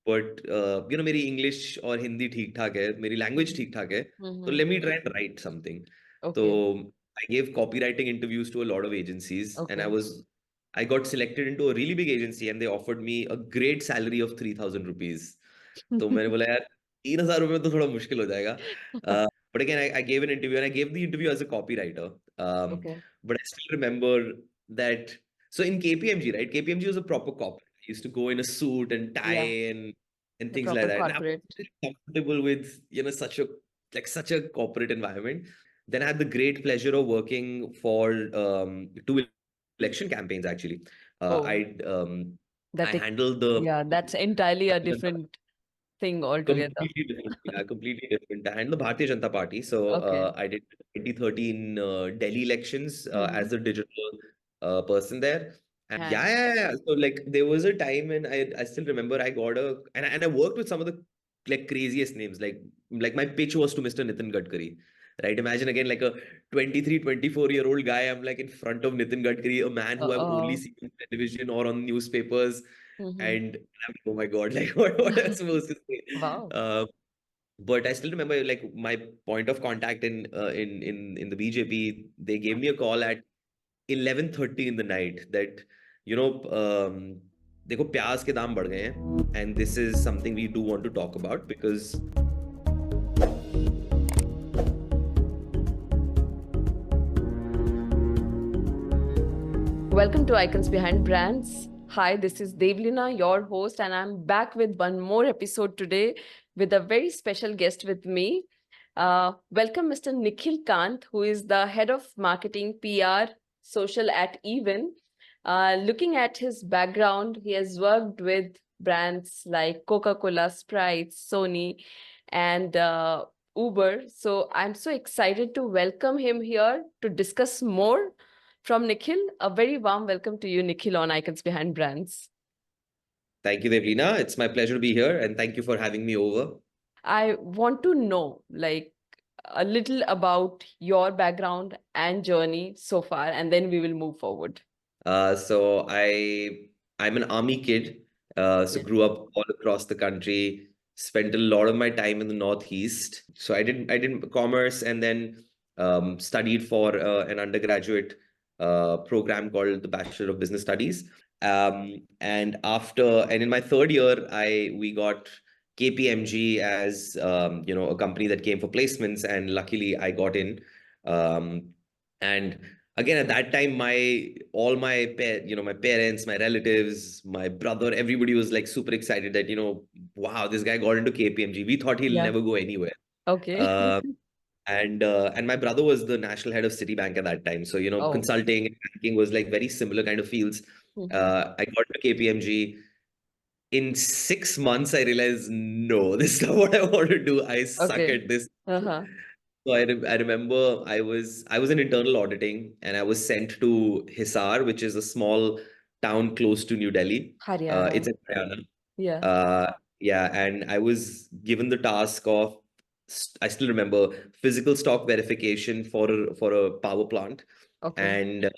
but मेरी English और हिंदी ठीक ठाक है, मेरी language ठीक ठाक है, तो Mm-hmm. let me try and write something. Okay. So I gave copywriting interviews to a lot of agencies, and Okay. I got selected into a really big agency, and they offered me a great salary of 3,000 rupees. तो मैंने बोला यार 3,000 रुपये में तो थोड़ा मुश्किल हो जाएगा. But again, I gave an interview, and I gave the interview as a copywriter. Okay. But I still remember that. So in KPMG, right? KPMG was a proper corporate. I used to go in a suit and Yeah. tie and The things like proper that. And I was corporate. very comfortable with such a corporate environment. Then I had the great pleasure of working for two election campaigns actually. Oh, I that handled the yeah, that's entirely a different thing altogether. completely different. Yeah, completely different. I handled the Bharatiya Janata Party. So Okay. I did 2013 Delhi elections Mm-hmm. as a digital person there. And And yeah. So like there was a time when I still remember I got and I worked with some of the like craziest names. Like my pitch was to Mr. Nitin Gadkari. Right. Imagine again like a 23, 24-year-old guy. I'm like in front of Nitin Gadkari, a man who I've only uh, seen on television or on newspapers. mm-hmm. And I'm like, oh my God, like what am I supposed to say? Wow. But I still remember like my point of contact in the BJP. They gave me a call at 11:30 in the night that you know देखो प्याज के दाम बढ़ गए हैं, and this is something we do want to talk about because Welcome to Icons Behind Brands. Hi, this is Devleena, your host, and I'm back with one more episode today with a very special guest with me. Welcome, Mr. Nikhil Kant, who is the head of marketing, PR, social at Even. Looking at his background, he has worked with brands like Coca-Cola, Sprite, Sony, and Uber. So I'm so excited to welcome him here to discuss more from Nikhil. A very warm welcome to you, Nikhil, on Icons Behind Brands. thank you, Devleena. It's my pleasure to be here, and thank you for having me over. I want to know, like, a little about your background and journey so far, and then we will move forward. So I'm an army kid. So Yeah. grew up all across the country. Spent a lot of my time in the Northeast. So I did commerce and then studied for an undergraduate program called the Bachelor of Business Studies. And in my third year, we got KPMG as a company that came for placements, and luckily I got in. And again at that time my parents, my relatives, my brother, everybody was like super excited that wow, this guy got into KPMG. We thought he'll Yeah. never go anywhere. Okay. And my brother was the national head of Citibank at that time, so Oh. consulting and banking was like very similar kind of fields. Mhm. I got to KPMG. In 6 months I realized, no, this is not what I want to do. I suck Okay. at this. Uh-huh. So I remember I was in internal auditing, and I was sent to Hisar, which is a small town close to New Delhi. It's Haryana. in Haryana. Yeah. Uh, yeah, and I was given the task of I still remember physical stock verification for a power plant, Okay. and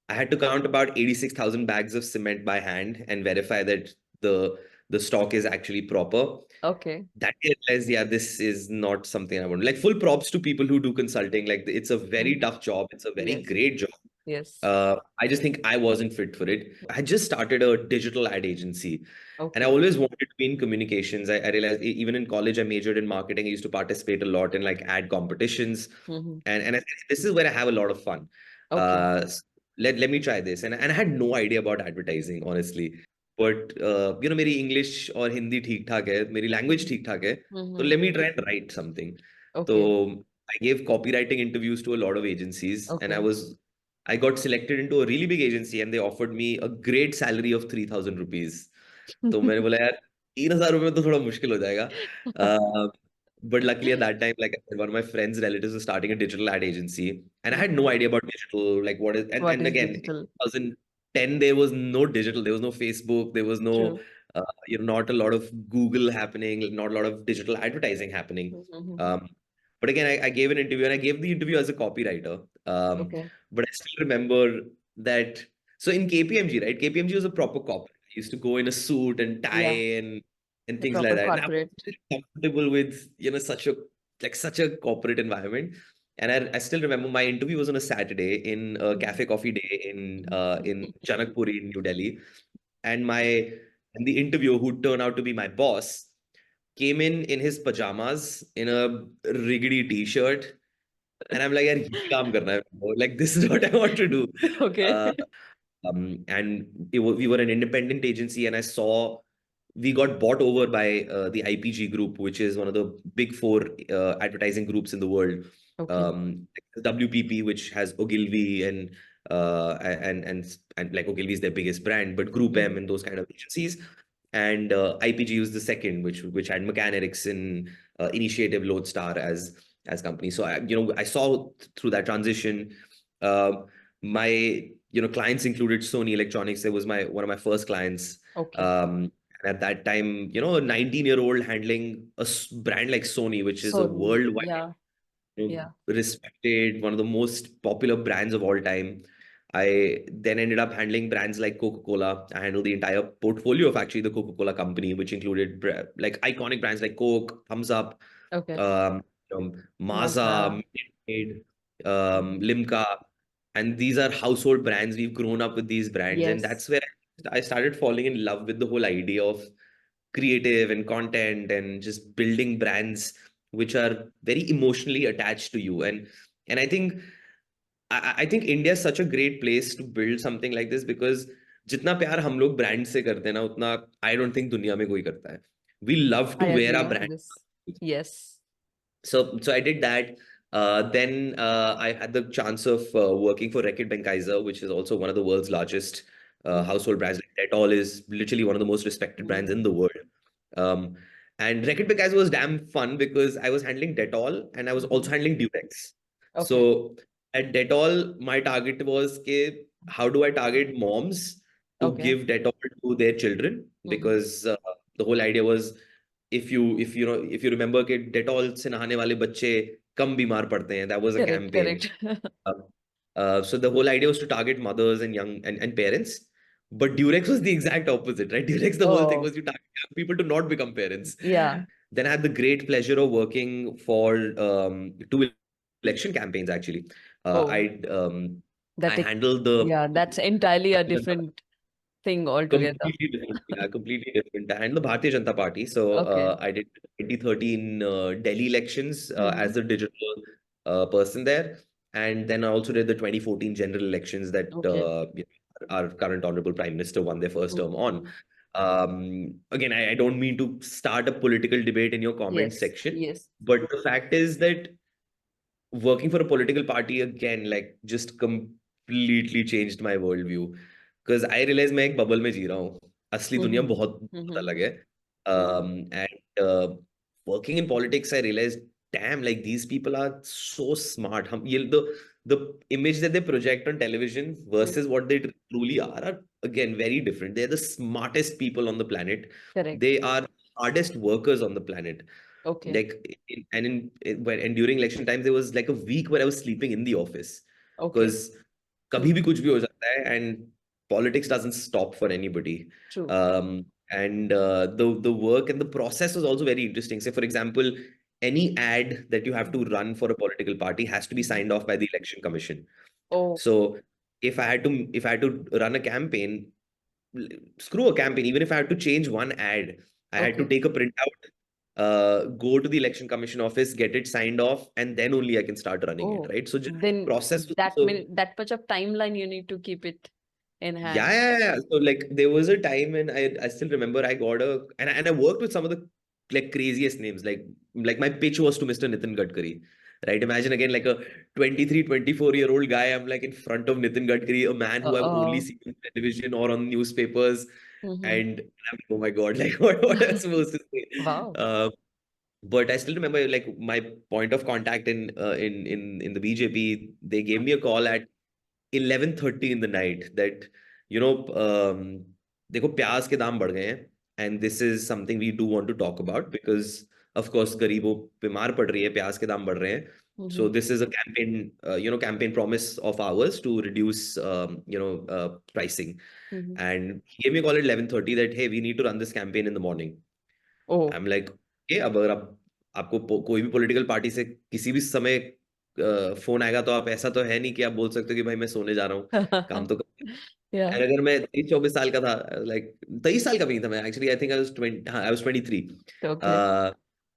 I had to count about 86,000 bags of cement by hand and verify that the stock is actually proper. Okay. That I realized, yeah, this is not something I want. Like full props to people who do consulting. Like it's a very Mhm. tough job. It's a very Yes. great job. Yes. I just think I wasn't fit for it. I had just started a digital ad agency, and I Okay. always wanted to be in communications. I realized even in college, I majored in marketing. I used to participate a lot in like ad competitions, Mhm. and I, this is where I have a lot of fun. Okay. So let me try this, and I had no idea about advertising, honestly. But मेरी English और हिंदी ठीक ठाक है, मेरी language ठीक ठाक है, तो Mhm. let me try and write something. Okay. So I gave copywriting interviews to a lot of agencies, and Okay. I got selected into a really big agency, and they offered me a great salary of 3,000 rupees. तो मैंने बोला यार 3,000 रुपये में तो थोड़ा मुश्किल हो जाएगा. But luckily at that time, like I said, one of my friends' relatives was starting a digital ad agency, and I had no Mhm. idea about digital, like what is, What and is again, in digital? 2010 there was no digital, there was no Facebook, there was no, True. not a lot of Google happening, not a lot of digital advertising happening. Mhm. Um, but again, I gave an interview, and I gave the interview as a copywriter. Okay. But I still remember that. So in KPMG, right? KPMG was a proper corporate. I used to go in a suit and Yeah. tie and and The things like proper that. And I was corporate. really comfortable with, such a corporate environment. And I still remember my interview was on a Saturday in a Mhm. cafe coffee day in Janakpuri in New Delhi. And the interviewer, who turned out to be my boss, came in his pajamas, in a riggedy t-shirt, and I'm like, "यार ये काम करना है, bro. Like this is what I want to do." Okay. Uh, and we were an independent agency, and I saw we got bought over by the IPG group, which is one of the big four advertising groups in the world. Okay. WPP, which has Ogilvy and like Ogilvy is their biggest brand, but Group M Mhm. and those kind of agencies. And IPG was the second, which had McCann Erickson, Initiative, Lodestar as companies. So I saw through that transition. Uh, my clients included Sony Electronics. It was my one of my first clients. Okay. And at that time, a 19-year-old handling a brand like Sony, which is a Sony. worldwide, Yeah. Yeah. respected, one of the most popular brands of all time. I then ended up handling brands like Coca-Cola. I handled the entire portfolio of actually the Coca-Cola company, which included like iconic brands like Coke, Thumbs Up, Okay. um, Maaza, Mazda. Minute Maid, Limca, and these are household brands. We've grown up with these brands, and Yes. that's where I started falling in love with the whole idea of creative and content and just building brands which are very emotionally attached to you. And I think India is such a great place to build something like this because जितना प्यार हम लोग brand से करते हैं ना उतना I don't think दुनिया में कोई करता है. We love I to wear agree our on brand. this. Yes. So I did that. Then I had the chance of working for Reckitt Benckiser, which is also one of the world's largest Mhm. household brands. Like Dettol is literally one of the most respected brands Mhm. in the world. Um, and Reckitt Benckiser was damn fun because I was handling Dettol and I was also Mhm. handling Durex. Okay. So at Dettol, my target was ke, how do I target moms to Okay. give Dettol to their children? Mhm. Because the whole idea was if you remember कि Dettol से नहाने वाले बच्चे कम बीमार पड़ते हैं. That was a Correct. campaign. Correct. So the whole idea was to target mothers and young and parents. But Durex was the exact opposite, right? Durex, the whole thing Oh, was you target young people to not become parents. yeah. Then I had the great pleasure of working for two election campaigns actually. Oh, I that it, handled the yeah, that's entirely a different thing altogether. completely different. Yeah, completely different. And the Bharatiya Janata Party. So Okay. I did 2013 Delhi elections Mm-hmm. as the digital person there. And then I also did the 2014 general elections that Okay. our current Honorable Prime Minister won their first term on. Mm-hmm. Again, I don't mean to start a political debate in your comment Yes. section, Yes. but the fact is that working for a political party again, like just completely changed my worldview. Because I realized मैं एक bubble में जी रहा हूँ. असली दुनिया Mm-hmm. बहुत बहुत Mm-hmm. अलग है. And working in politics, I realized, damn, like these people are so smart. The image that they project on television Mm. versus what they truly are again very different. They're the smartest people on the planet. Correct. They are hardest workers on the planet. Okay. Like and during election times there was like a week where I was sleeping in the office Okay. because कभी भी Mm-hmm. कुछ भी हो सकता है and politics doesn't stop for anybody. True. And the work and the process was also very interesting. Say for example, any ad that you have to run for a political party has to be Mm-hmm. signed off by the election commission. Oh, So if I had to run a campaign, screw a campaign. Even if I had to change one ad, I had to okay. take a printout, go to the election commission office, get it signed off, and then only I can start running it, Oh, right? So just then process was that also, min that much of timeline you need to keep it in yeah, hand. yeah, yeah. So like there was a time when I still remember I got and I worked with some of the like craziest names. Like my pitch was to Mr. Nitin Gadkari. Right. Imagine again like a 23, 24-year-old guy. I'm like in front of Nitin Gadkari, a man who I've only Uh-oh. seen on television or on newspapers. Mm-hmm. And I'm like, oh my God, like what am I supposed to say? Wow. But I still remember like my point of contact in the BJP. They gave me a call at 11:30 in the night that देखो प्याज के दाम बढ़ गए हैं and this is something we do want to talk about because of course गरीबों बीमार पड़ रही है प्याज के दाम बढ़ रहे हैं. So Mm-hmm. this is a campaign promise of ours to reduce pricing. Mm-hmm. And he gave me a call at 11:30 that hey, we need to run this campaign in the morning. Oh. I'm like, okay, अब अगर आप आपको कोई भी political party से किसी भी समय फोन आएगा तो आप ऐसा तो है नहीं कि आप बोल सकते हो कि भाई मैं सोने जा रहा हूँ, काम तो Yeah. And अगर मैं 23-24 साल का था, लाइक 23 साल का भी नहीं था मैं actually, I think I was 23. Okay.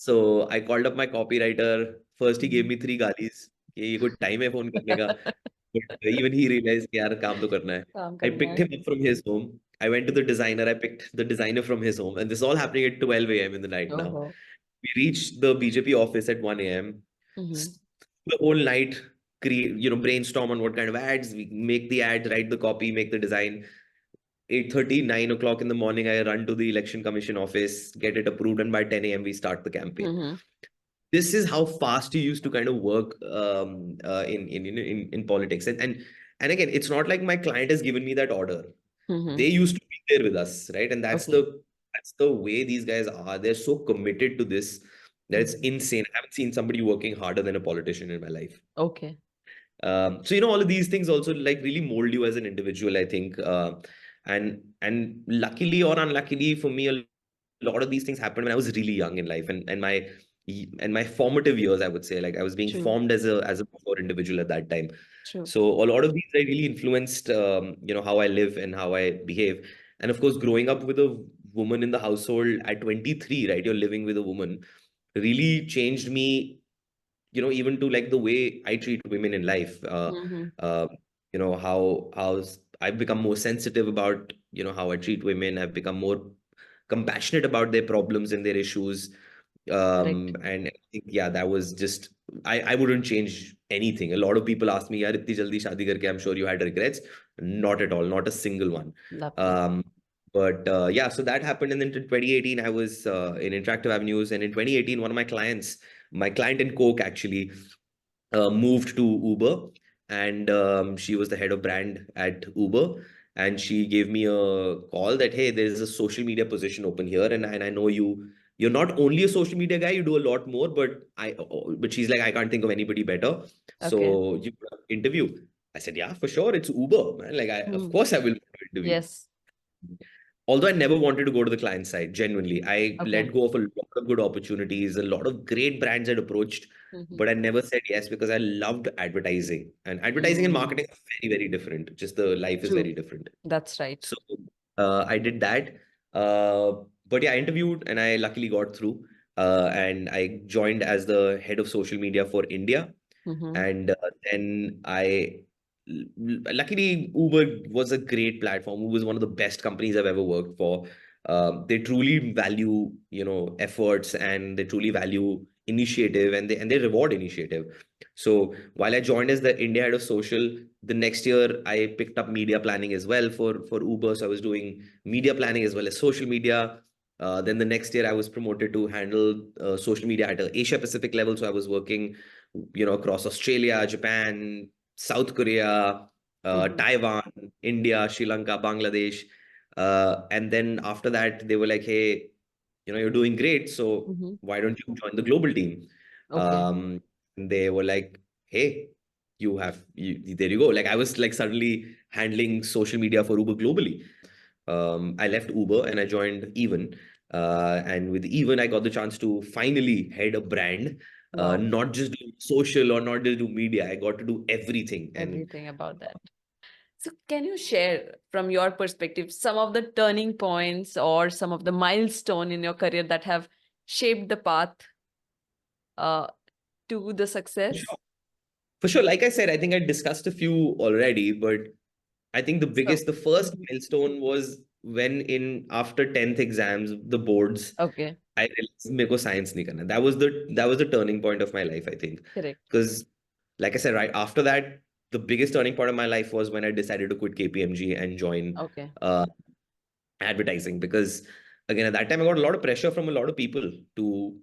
So I called up my copywriter. First he gave Mhm. मी 3 गालीज कि ये कोई टाइम है फोन करने का. बट इवन ही रियलाइज कि यार काम तो करना है. काम आई करना पिक्ड है. Him up from his home. I went to the designer. I picked the designer from his home, and this is all happening at 12 a.m. in the night now. Oh. We reached the BJP office at 1 a.m. Mm-hmm. The whole night, brainstorm on what kind of ads we make the ads, write the copy, make the design. 8:30, 9 o'clock in the morning, I run to the election commission office, get it approved, and by 10 a.m. we start the campaign. Mm-hmm. This is how fast you used to kind of work in politics. And again, it's not like my client has given me that order. Mm-hmm. They used to be there with us, right? And that's Okay. the way these guys are. They're so committed to this that it's Mm-hmm. insane. I haven't seen somebody working harder than a politician in my life. Okay. So all of these things also like really mold you as an individual, I think. And luckily or unluckily for me, a lot of these things happened when I was really young in life, and my formative years, I would say, like I was being True. formed as a mature individual at that time. True. So a lot of these I really influenced how I live and how I behave. And of course, growing up with a woman in the household at 23, right? You're living with a woman, really changed me, even to like the way I treat women in life. Mm-hmm. How I've become more sensitive about, how I treat women. I've become more compassionate about their problems and their issues. Correct. And I think, yeah, that was just, I wouldn't change anything. A lot of people ask me, yaar, itni jaldi shaadi karke, I'm sure you had regrets. Not at all, not a single one. Lovely. Um, but yeah, so that happened. And then in 2018, I was in Interactive Avenues. And in 2018, one of my client in Coke actually moved to Uber, and she was the head of brand at Uber. And she gave me a call that, hey, there's a social media position open here, and I know you're not only a social media guy, you do a lot more, but she's like, I can't think of anybody better. Okay. So you interview. I said, yeah, for sure, it's Uber, man. Like, of Hmm. course I will interview. Yes. Although I never wanted to go to the client side, genuinely, I Okay. let go of a lot of good opportunities. A lot of great brands had approached, Mm-hmm. but I never said yes because I loved advertising. And advertising and Mm. marketing are very, very different. Just the life is True. very different. That's right. So I did that. Uh, but yeah, I interviewed and I luckily got through. And I joined as the head of social media for India. Mm-hmm. And then luckily, Uber was a great platform. Uber was one of the best companies I've ever worked for. They truly value, efforts, and they truly value initiative, and they reward initiative. So while I joined as the India head of social, the next year I picked up media planning as well for Uber. So I was doing media planning as well as social media. Then the next year I was promoted to handle social media at a Asia Pacific level. So I was working, across Australia, Japan, South Korea, Mm-hmm. Taiwan, India, Sri Lanka, Bangladesh. And then after that, they were like, hey, you're doing great. So Mm-hmm. why don't you join the global team? Okay. And they were like, hey, there you go. Like I was like suddenly handling social media for Uber globally. I left Uber and I joined Even. And with Even, I got the chance to finally head a brand, Wow. not just do social or not just do media. I got to do everything. And Everything about that. So, can you share from your perspective some of the turning points or some of the milestone in your career that have shaped the path uh, to the success? for sure, like I said, I think I discussed a few already, but I think So, the first mhm. milestone was when in after 10th exams, the boards, Okay, I realized मेरे को science नहीं करना. That was the turning point of my life, I think. correct. Because like I said, right after that, the biggest turning point of my life was when I decided to quit KPMG and join Okay. uh, advertising. Because again, at that time, I got a lot of pressure from a lot of people to,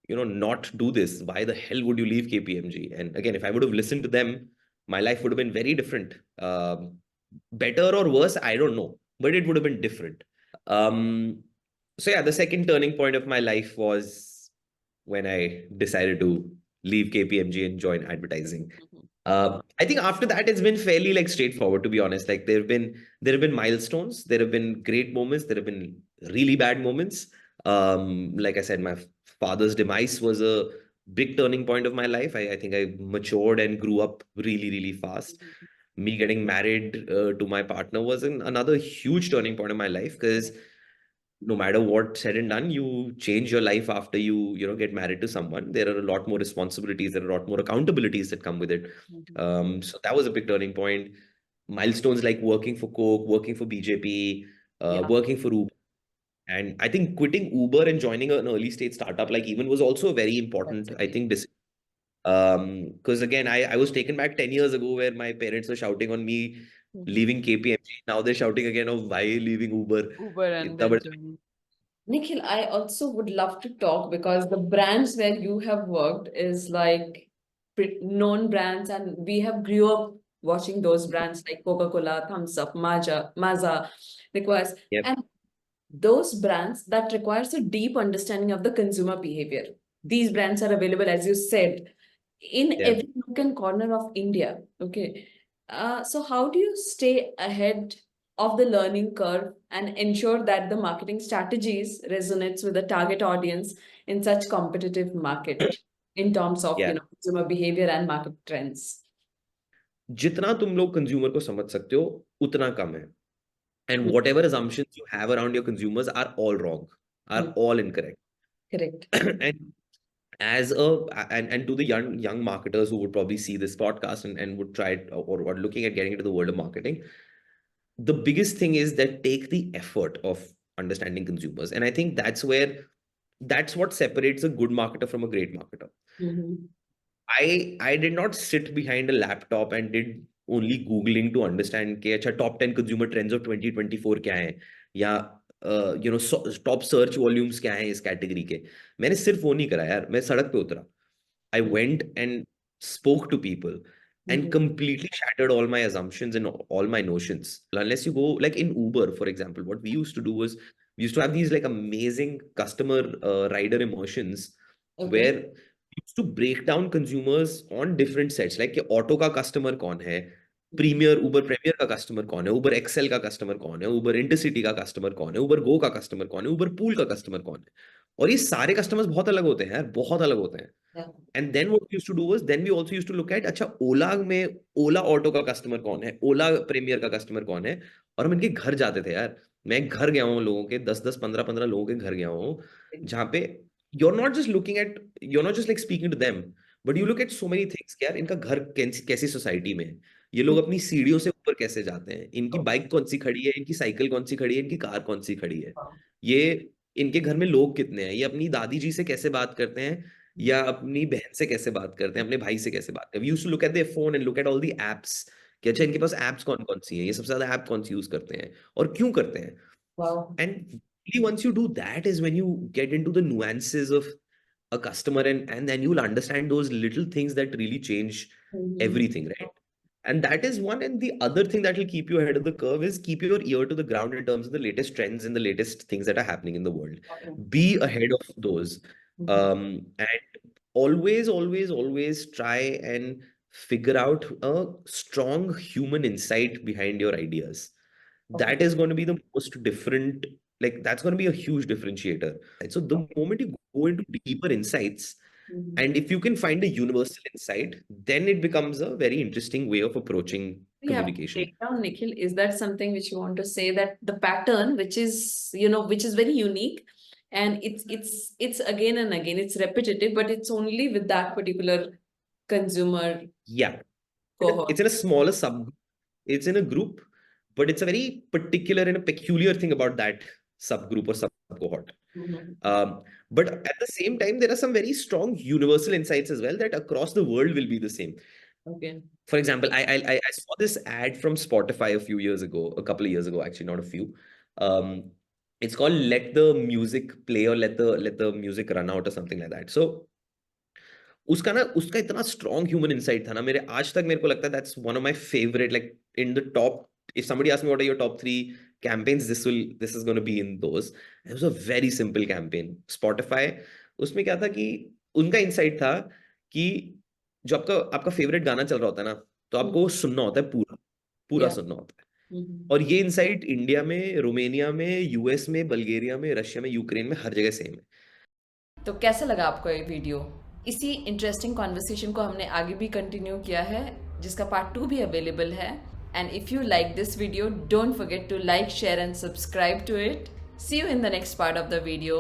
not do this. Why the hell would you leave KPMG? And again, if I would have listened to them, my life would have been very different. Better or worse, I don't know, but it would have been different. So yeah, the second turning point of my life was when I decided to leave KPMG and join advertising. Mhm. I think after that, it's been fairly like straightforward, to be honest. Like there have been milestones, there have been great moments, there have been really bad moments. Like I said, my father's demise was a big turning point of my life. I think I matured and grew up really, really fast. Me getting married to my partner was another huge turning point of my life, because no matter what said and done, you change your life after you get married to someone. There are a lot more responsibilities, there are a lot more accountabilities that come with it. So that was a big turning point. Milestones like working for Coke, working for BJP, Yeah, working for Uber. And I think quitting Uber and joining an early stage startup like even was also a very that's important, I okay. think, decision. Because again, I was taken back 10 years ago where my parents were shouting on me leaving KPMG. Now they're shouting again of why leaving Uber. Uber and Itna then bada- joining. Nikhil, I also would love to talk because the brands where you have worked is like known brands, and we have grew up watching those brands like Coca-Cola, Thumbs Up, Maza, requires, Yep, and those brands that requires a deep understanding of the consumer behavior. These brands are available, as you said, in yep. every nook and corner of India. Okay. So how do you stay ahead of the learning curve and ensure that the marketing strategies resonates with the target audience in such competitive market in terms of Yeah. consumer behavior and market trends? जितना तुम लोग consumer को समझ सकते हो उतना कम है. And Mm, whatever assumptions you have around your consumers are all wrong, are mm, all incorrect. correct. And as a and to the young marketers who would probably see this podcast and would try it, or looking at getting into the world of marketing, the biggest thing is that take the effort of understanding consumers. And I think that's what separates a good marketer from a great marketer. Mhm. I did not sit behind a laptop and did only googling to understand कि अच्छा top 10 consumer trends of 2024 क्या है, या top search volumes क्या है इस category के. मैंने सिर्फ वो नहीं करा यार, मैं सड़क पे उतरा. I went and spoke to people and Mhm. completely shattered all my assumptions and all my notions. Unless you go like in Uber, for example, what we used to do was we used to have these like amazing customer rider emotions Okay. where we used to break down consumers on different sets. Like कि auto का customer कौन है, premiere उबर premiere का customer कौन है, उबर Excel का customer कौन है, उबर इंटरसिटी का कस्टमर कौन है, उबर गो का कस्टमर कौन है, उबर पूल का कस्टमर कौन है. और ये सारे कस्टमर्स बहुत अलग होते हैं यार, बहुत अलग होते हैं. Yeah. And then what we used to do was then we also used to look at अच्छा ओला में ओला ऑटो का कस्टमर कौन है, ओला प्रीमियर का कस्टमर कौन है. और हम इनके घर जाते थे यार. मैं घर गया हूँ लोगों के 10 10 15 15 लोगों के घर गया हूँ जहाँ पे you're not just like speaking to them, but you look at so many things कि यार इनका घर कैसी सोसाइटी में है, ये लोग अपनी सीढ़ियों से ऊपर कैसे जाते हैं, इनकी बाइक कौन सी खड़ी है, इनकी साइकिल कौन सी खड़ी है, इनकी कार कौन सी खड़ी है, ये इनके घर में लोग कितने हैं, ये अपनी दादी जी से कैसे बात करते हैं, या अपनी बहन से कैसे बात करते हैं, अपने भाई से कैसे बात करते हैं. We used to look at their phone and look at all the apps कि अच्छा इनके पास एप्स कौन कौन सी हैं, ये सबसे ज्यादा ऐप कौन सी यूज करते हैं और क्यों करते हैं. Wow. And really once you do that is when you get into the nuances of a customer, and then you'll understand those little things that really change Mhm. everything, right? And that is one. And the other thing that will keep you ahead of the curve is keep your ear to the ground in terms of the latest trends and the latest things that are happening in the world. Okay. Be ahead of those. Mhm. And always try and figure out a strong human insight behind your ideas. Okay. That is going to be the most different, like that's going to be a huge differentiator. And so the moment you go into deeper insights, Mhm. and if you can find a universal insight, then it becomes a very interesting way of approaching We have to communication. break down, Nikhil. Is that something which you want to say, that the pattern, which is, which is very unique, and it's again and again, it's repetitive, but it's only with that particular consumer Yeah. cohort. It's in a smaller sub, it's in a group, but it's a very particular and a peculiar thing about that subgroup or sub cohort. Mhm. But at the same time, there are some very strong universal insights as well that across the world will be the same. Okay. For example, I saw this ad from Spotify a few years ago, a couple of years ago, actually, not a few. Um, it's called "Let the Music Play" or "Let the Music Run Out" or something like that. So उसका इतना strong human insight था ना, मेरे आज तक मेरे को लगता है that's one of my favourite, like in the top. If somebody asked me what are your top 3 campaigns, this is going to be in those. It was a very simple campaign. Spotify, उसमें क्या था कि उनका insight था कि जो आपका आपका फेवरेट गाना चल रहा होता है ना, तो आपको वो सुनना होता है पूरा पूरा Yeah. सुनना होता है. और ये इनसाइट इंडिया में, रोमानिया में, यूएस में, बल्गेरिया में, रशिया में, यूक्रेन में, हर जगह सेम है। तो कैसा लगा आपको ये वीडियो? इसी इंटरेस्टिंग कॉन्वर्सेशन को हमने आगे भी कंटिन्यू किया है, जिसका पार्ट 2 भी अवेलेबल है। And if you like this video, don't forget to like, share and subscribe to it. See you in the next part of the video.